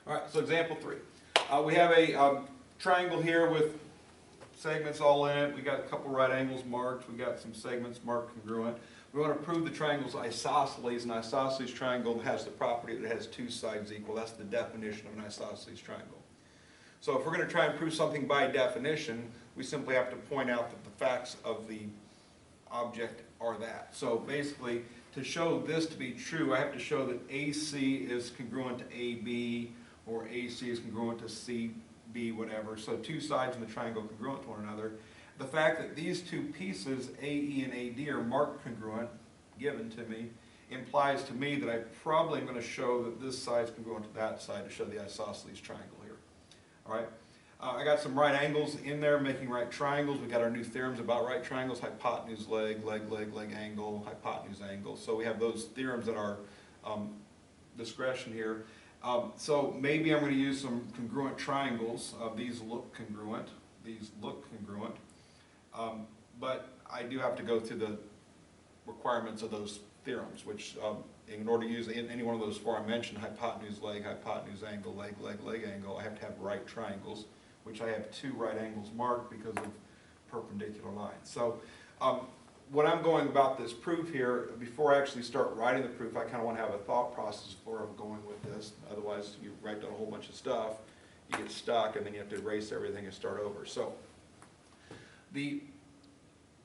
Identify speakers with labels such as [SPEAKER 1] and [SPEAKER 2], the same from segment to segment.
[SPEAKER 1] All right, so example 3. We have a triangle here with segments all in it. We got a couple right angles marked. We got some segments marked congruent. We want to prove the triangle's isosceles. An isosceles triangle has the property that it has two sides equal. That's the definition of an isosceles triangle. So if we're going to try and prove something by definition, we simply have to point out that the facts of the object are that. So basically, to show this to be true, I have to show that AC is congruent to AB, or AC is congruent to CB, whatever. So two sides in the triangle congruent to one another. The fact that these two pieces, AE and AD, are marked congruent, given to me, implies to me that I probably am going to show that this side is congruent to that side to show the isosceles triangle here. All right. I got some right angles in there making right triangles. We got our new theorems about right triangles: hypotenuse, leg, leg, leg, leg angle, hypotenuse angle. So we have those theorems at our discretion here. So maybe I'm going to use some congruent triangles. These look congruent. These look congruent. But I do have to go through the requirements of those theorems, which in order to use any one of those four I mentioned, hypotenuse angle, leg, leg, leg angle, I have to have right triangles, which I have two right angles marked because of perpendicular lines. So when I'm going about this proof here, before I actually start writing the proof, I kind of want to have a thought process before I'm going with this. Otherwise, you write down a whole bunch of stuff, you get stuck, and then you have to erase everything and start over. So the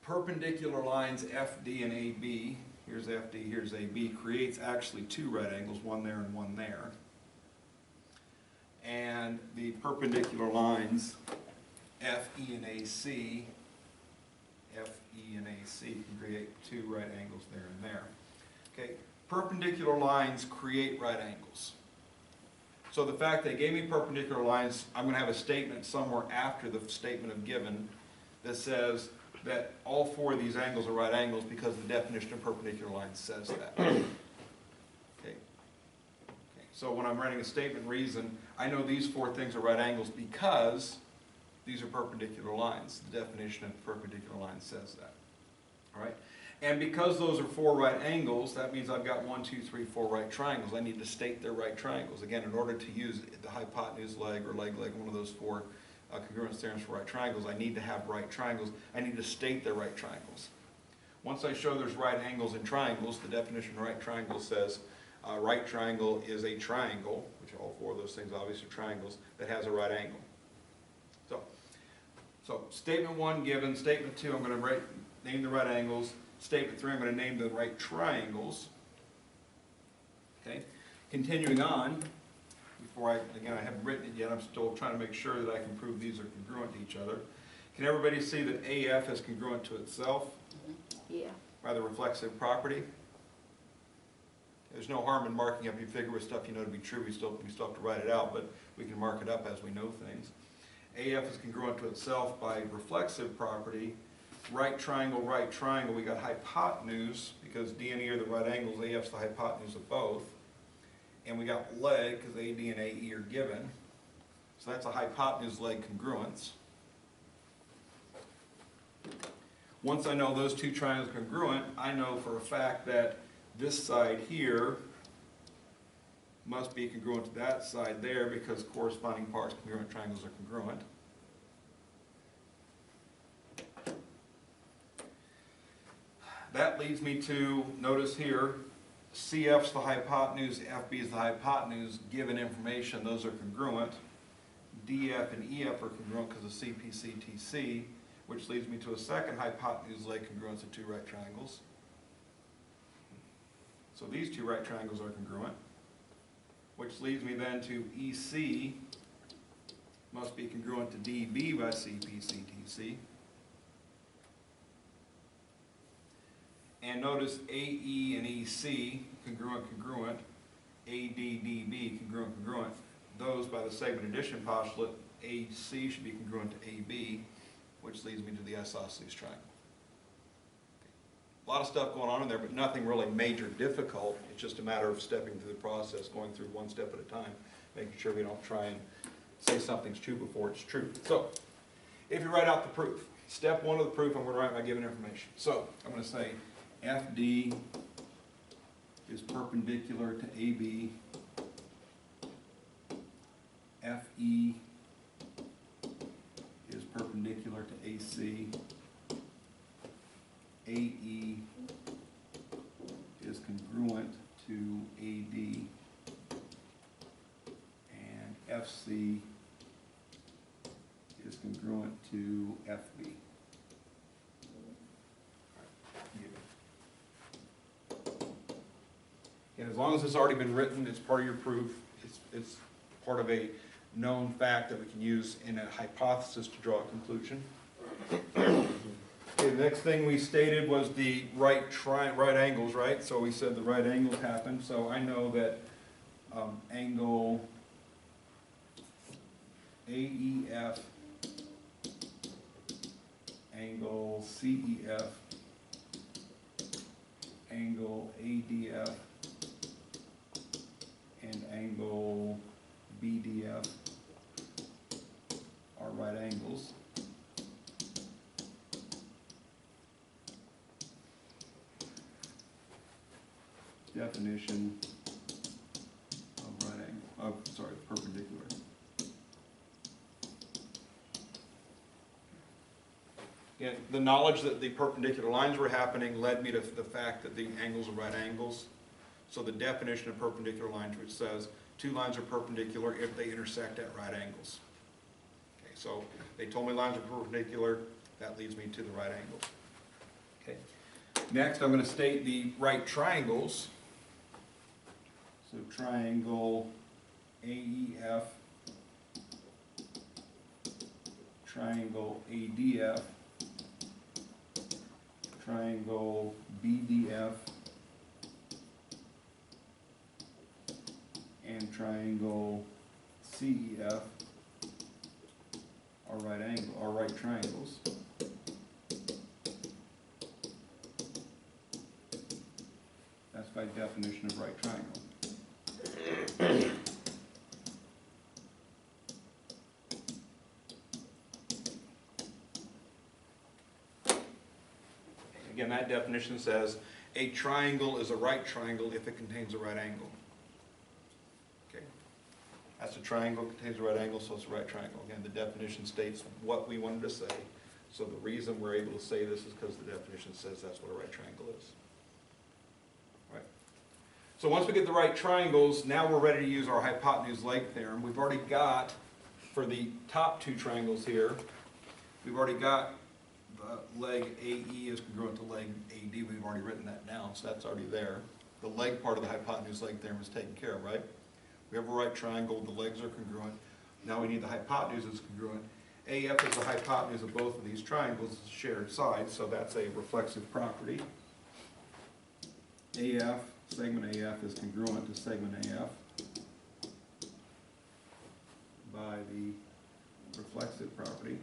[SPEAKER 1] perpendicular lines FD and AB, here's FD, here's AB, creates actually two right angles, one there and one there. And the perpendicular lines FE and AC, FE and AC can create two right angles there and there. Okay, perpendicular lines create right angles. So the fact they gave me perpendicular lines, I'm going to have a statement somewhere after the statement of given that says that all four of these angles are right angles because the definition of perpendicular lines says that. Okay. So when I'm writing a statement reason, I know these four things are right angles because these are perpendicular lines. The definition of perpendicular lines says that. All right? And because those are four right angles, that means I've got 1, 2, 3, 4 right triangles. I need to state their right triangles. Again, in order to use the hypotenuse leg or leg, one of those four congruence theorems for right triangles, I need to have right triangles. I need to state their right triangles. Once I show there's right angles in triangles, the definition of right triangle says right triangle is a triangle, which all four of those things obviously are triangles, that has a right angle. So statement 1 given, statement 2 I'm going to name the right angles, statement 3 I'm going to name the right triangles. Okay, continuing on. Before I haven't written it yet, I'm still trying to make sure that I can prove these are congruent to each other. Can everybody see that AF is congruent to itself?
[SPEAKER 2] Yeah.
[SPEAKER 1] By the reflexive property? There's no harm in marking up. You figure with stuff you know to be true, we still have to write it out, but we can mark it up as we know things. AF is congruent to itself by reflexive property. Right triangle, we got hypotenuse, because D and E are the right angles, AF's the hypotenuse of both. And we got leg, because AD and AE are given. So that's a hypotenuse leg congruence. Once I know those two triangles are congruent, I know for a fact that this side here must be congruent to that side there because corresponding parts of congruent triangles are congruent. That leads me to, notice here, CF's the hypotenuse, FB is the hypotenuse. Given information, those are congruent. DF and EF are congruent because of CP, CTC, which leads me to a second hypotenuse leg congruence of two right triangles. So these two right triangles are congruent, which leads me then to EC must be congruent to DB by CP, CTC. And notice AE and EC, congruent, AD, DB, congruent. Those, by the segment addition postulate, AC should be congruent to AB, which leads me to the isosceles triangle. A lot of stuff going on in there, but nothing really major difficult. It's just a matter of stepping through the process, going through one step at a time, making sure we don't try and say something's true before it's true. So, if you write out the proof, step 1 of the proof, I'm going to write my given information. So, I'm going to say FD is perpendicular to AB FE is perpendicular to AC. AE is congruent to AD. And FC is congruent to FB. And as long as it's already been written, it's part of your proof. It's part of a known fact that we can use in a hypothesis to draw a conclusion. Okay, the next thing we stated was the right angles, right? So we said the right angles happen. So I know that angle AEF, angle CEF, angle ADF, and angle BDF are right angles. Definition of right angle, perpendicular. Yeah, the knowledge that the perpendicular lines were happening led me to the fact that the angles are right angles. So the definition of perpendicular lines, which says two lines are perpendicular if they intersect at right angles. Okay, so they told me lines are perpendicular, that leads me to the right angles. Okay. Next, I'm going to state the right triangles. So triangle AEF, triangle ADF, triangle BDF, and triangle CEF are right triangles. That's by definition of right triangle. Again, that definition says a triangle is a right triangle if it contains a right angle. Okay, that's a triangle, contains a right angle, so it's a right triangle. Again, the definition states what we wanted to say. So the reason we're able to say this is because the definition says that's what a right triangle is. Right. So once we get the right triangles, now we're ready to use our hypotenuse leg theorem. We've already got, for the top two triangles here, we've already got the leg AE is congruent to leg AD. We've already written that down, so that's already there. The leg part of the hypotenuse leg theorem is taken care of, right? We have a right triangle, the legs are congruent. Now we need the hypotenuse is congruent. AF is the hypotenuse of both of these triangles, it's shared sides, so that's a reflexive property. AF, segment AF is congruent to segment AF by the reflexive property.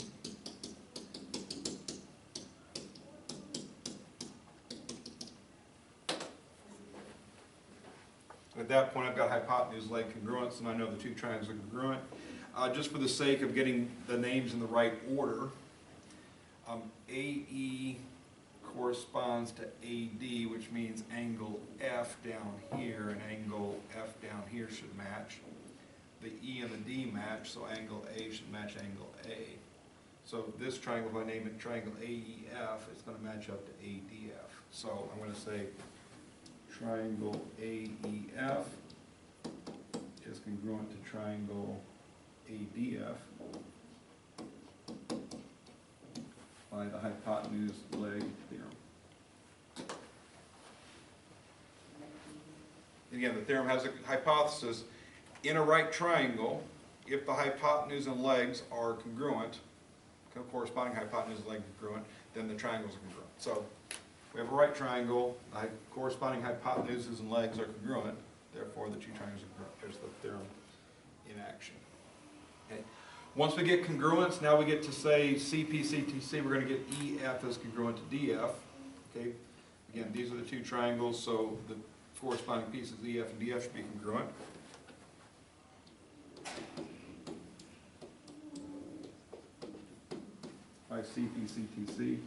[SPEAKER 1] At that point, I've got hypotenuse leg congruence, and I know the two triangles are congruent. Just for the sake of getting the names in the right order, AE corresponds to AD, which means angle F down here and angle F down here should match. The E and the D match, so angle A should match angle A. So this triangle, if I name it triangle AEF, it's going to match up to ADF. So I'm going to say triangle AEF is congruent to triangle ADF by the hypotenuse leg theorem. Again, the theorem has a hypothesis. In a right triangle, if the hypotenuse and legs are congruent, corresponding hypotenuse and leg congruent, then the triangles are congruent. So we have a right triangle, the corresponding hypotenuses and legs are congruent, therefore the two triangles are congruent. There's the theorem in action. Okay. Once we get congruence, now we get to say CP, CTC, we're going to get EF is congruent to DF. Okay. Again, these are the two triangles, so the corresponding pieces EF and DF should be congruent. By CP, CTC.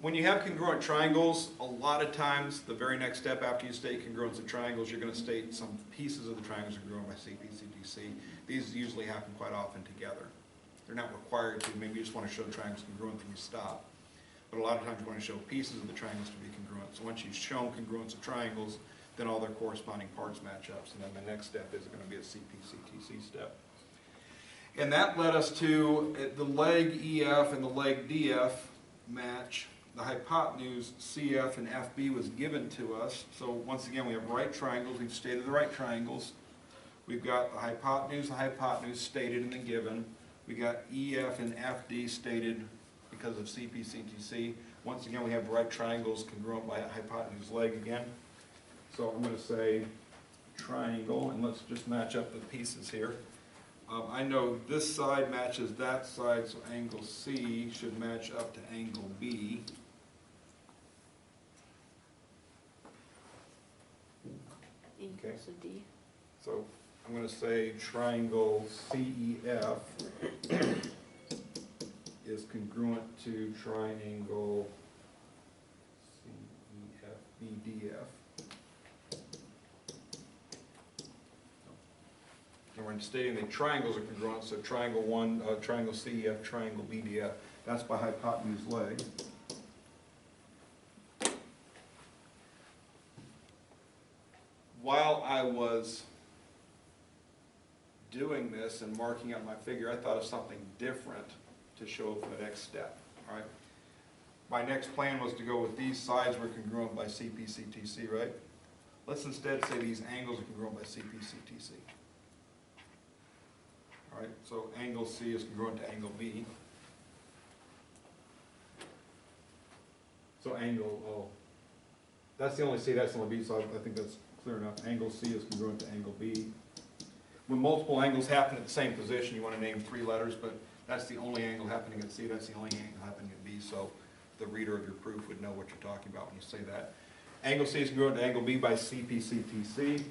[SPEAKER 1] when you have congruent triangles, a lot of times the very next step after you state congruence of triangles, you're going to state some pieces of the triangles are congruent by CP, CTC. These usually happen quite often together. They're not required to. Maybe you just want to show triangles congruent and you stop. But a lot of times you want to show pieces of the triangles to be congruent. So once you've shown congruence of triangles, then all their corresponding parts match up. So then the next step is going to be a CP-CTC step. And that led us to the leg EF and the leg DF match. The hypotenuse CF and FB was given to us. So once again, we have right triangles. We've stated the right triangles. We've got the hypotenuse stated and then given. We got EF and FD stated because of CP-CTC. Once again, we have right triangles congruent by a hypotenuse leg again. So I'm going to say triangle, and let's just match up the pieces here. I know this side matches that side, so angle C should match up to angle B. Okay. So I'm going to say triangle CEF is congruent to triangle CEFBDF. And we're stating the triangles are congruent, so triangle CEF, triangle BDF. That's by hypotenuse leg. While I was doing this and marking out my figure, I thought of something different to show for the next step. All right. My next plan was to go with these sides were congruent by CP-CTC, right? Let's instead say these angles are congruent by CP-CTC. All right, so angle C is congruent to angle B. So angle, that's the only C, that's the only B, so I think that's clear enough. Angle C is congruent to angle B. When multiple angles happen at the same position, you want to name 3 letters, but that's the only angle happening at C, that's the only angle happening at B, so the reader of your proof would know what you're talking about when you say that. Angle C is congruent to angle B by CP-CTC.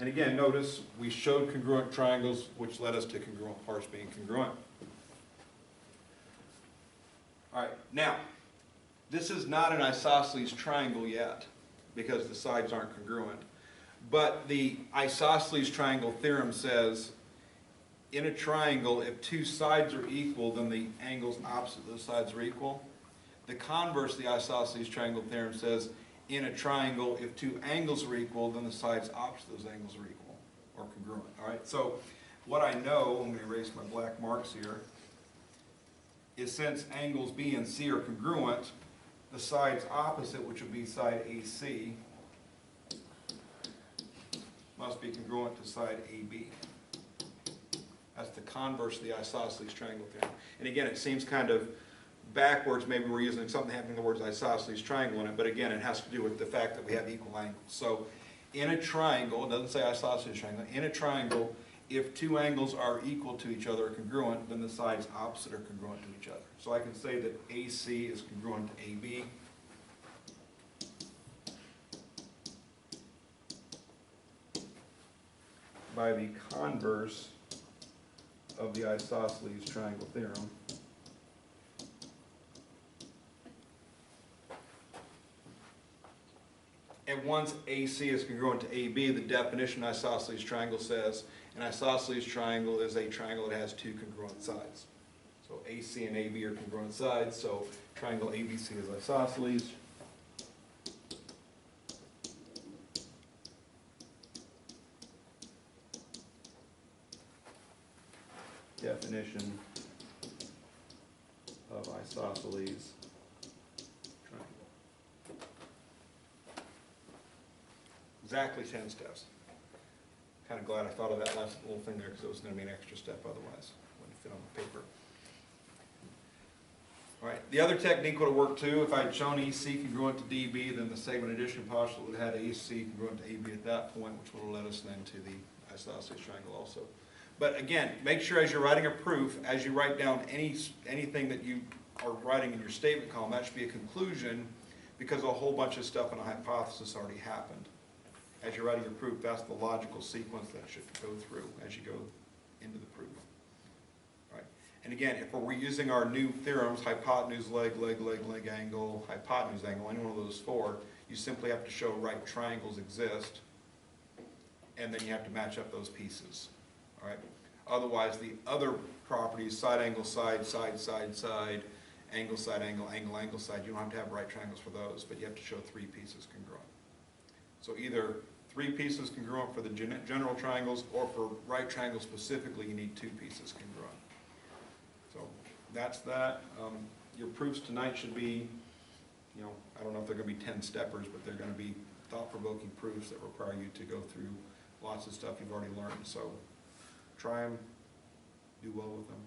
[SPEAKER 1] And again, notice we showed congruent triangles, which led us to congruent parts being congruent. All right, now, this is not an isosceles triangle yet, because the sides aren't congruent. But the isosceles triangle theorem says, in a triangle, if 2 sides are equal, then the angles opposite those sides are equal. The converse of the isosceles triangle theorem says, in a triangle, if 2 angles are equal, then the sides opposite those angles are equal, or congruent. All right, so what I know, I'm going to erase my black marks here, is since angles B and C are congruent, the sides opposite, which would be side AC, must be congruent to side AB. That's the converse of the isosceles triangle theorem. And again, it seems kind of backwards, maybe we're using something having the words isosceles triangle in it, but again, it has to do with the fact that we have equal angles. So in a triangle, it doesn't say isosceles triangle, in a triangle, if 2 angles are equal to each other or congruent, then the sides opposite are congruent to each other. So I can say that AC is congruent to AB. By the converse of the isosceles triangle theorem. And once AC is congruent to AB, the definition of isosceles triangle says an isosceles triangle is a triangle that has 2 congruent sides. So AC and AB are congruent sides, so triangle ABC is isosceles. Definition of isosceles triangle. Exactly 10 steps. Kind of glad I thought of that last little thing there because it was going to be an extra step otherwise. Wouldn't fit on the paper. All right, the other technique would have worked too. If I had shown EC congruent to DB, then the segment addition postulate would have had AC congruent to AB at that point, which would have led us then to the isosceles triangle also. But again, make sure as you're writing a proof, as you write down anything that you are writing in your statement column, that should be a conclusion because a whole bunch of stuff in a hypothesis already happened. As you're writing your proof, that's the logical sequence that should go through as you go into the proof. All right. And again, if we're using our new theorems, hypotenuse, leg, angle, hypotenuse angle, any one of those four, you simply have to show right triangles exist, and then you have to match up those pieces, all right? Otherwise, the other properties, side angle, side, angle, side, angle, side, you don't have to have right triangles for those, but you have to show three pieces congruent. So either three pieces congruent for the general triangles, or for right triangles specifically, you need two pieces congruent. So that's that. Your proofs tonight should be, you know, I don't know if they're going to be 10-steppers, but they're going to be thought-provoking proofs that require you to go through lots of stuff you've already learned. So try them, do well with them.